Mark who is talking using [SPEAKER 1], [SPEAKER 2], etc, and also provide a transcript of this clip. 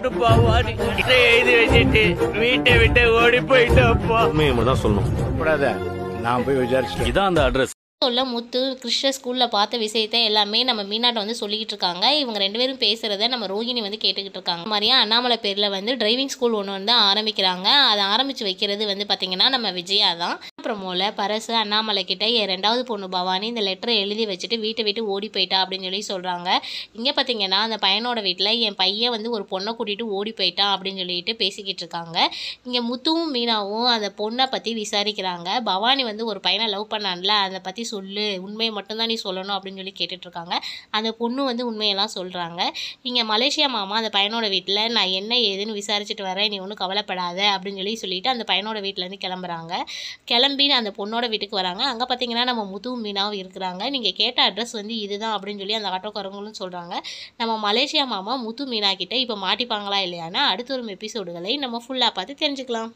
[SPEAKER 1] பொண்ணு பவானி எழுதி வச்சுட்டு வீட்டை விட்டு ஓடி போயிட்டப்பா.
[SPEAKER 2] தான் சொல்லணும்.
[SPEAKER 1] நான் போய் விசாரிச்சுட்டேன்.
[SPEAKER 2] இதான் அந்த அட்ரஸ்.
[SPEAKER 3] சொல்ல முத்து கிருஷ்ண ஸ்கூலில் பார்த்த விஷயத்தை எல்லாமே நம்ம மீனாட்ட வந்து சொல்லிக்கிட்டு இருக்காங்க. இவங்க 2 பேரும் பேசுகிறத நம்ம ரோஹிணி வந்து கேட்டுக்கிட்டு இருக்காங்க. மாதிரியா அண்ணாமலை பேரில் வந்து டிரைவிங் ஸ்கூல் ஒன்று வந்து ஆரம்பிக்கிறாங்க. அதை ஆரம்பித்து வைக்கிறது வந்து பார்த்திங்கன்னா நம்ம விஜயா தான். அப்புறம் போல் பரசு அண்ணாமலை கிட்ட என் 2வது பொண்ணு பவானி இந்த லெட்டரை எழுதி வச்சுட்டு வீட்டை விட்டு ஓடி போயிட்டா அப்படின்னு சொல்லி சொல்கிறாங்க. இங்கே பார்த்திங்கன்னா அந்த பையனோட வீட்டில் என் பையன் வந்து ஒரு பொண்ணை கூட்டிகிட்டு ஓடி போயிட்டான் அப்படின்னு சொல்லிட்டு பேசிக்கிட்டு இருக்காங்க. இங்கே முத்துவும் மீனாவும் அந்த பொண்ணை பற்றி விசாரிக்கிறாங்க. பவானி வந்து ஒரு பையனை லவ் பண்ணான்ல, அதை பற்றி சொல்லு, உண்மையை மட்டும்தான் நீ சொல்லணும் அப்படின்னு சொல்லி கேட்டுட்ருக்காங்க. அந்த பொண்ணு வந்து உண்மையெல்லாம் சொல்கிறாங்க. இங்கே மலேசியா மாமா அந்த பையனோட வீட்டில் நான் என்ன ஏதுன்னு விசாரிச்சுட்டு வரேன், நீ ஒன்றும் கவலைப்படாத அப்படின்னு சொல்லிட்டு அந்த பையனோட வீட்டிலேருந்து கிளம்புறாங்க. கிளம்பி அந்த பொண்ணோட வீட்டுக்கு வராங்க. அங்கே பார்த்தீங்கன்னா நம்ம முத்துவும் மீனாவும் இருக்கிறாங்க. நீங்கள் கேட்ட அட்ரஸ் வந்து இதுதான் அப்படின்னு சொல்லி அந்த ஆட்டோக்காரங்களும் சொல்கிறாங்க. நம்ம மலேசியா மாமா முத்து மீனா கிட்ட இப்போ மாட்டிப்பாங்களா இல்லையானா அடுத்த ஒரு எபிசோடுகளை நம்ம ஃபுல்லாக பார்த்து தெரிஞ்சுக்கலாம்.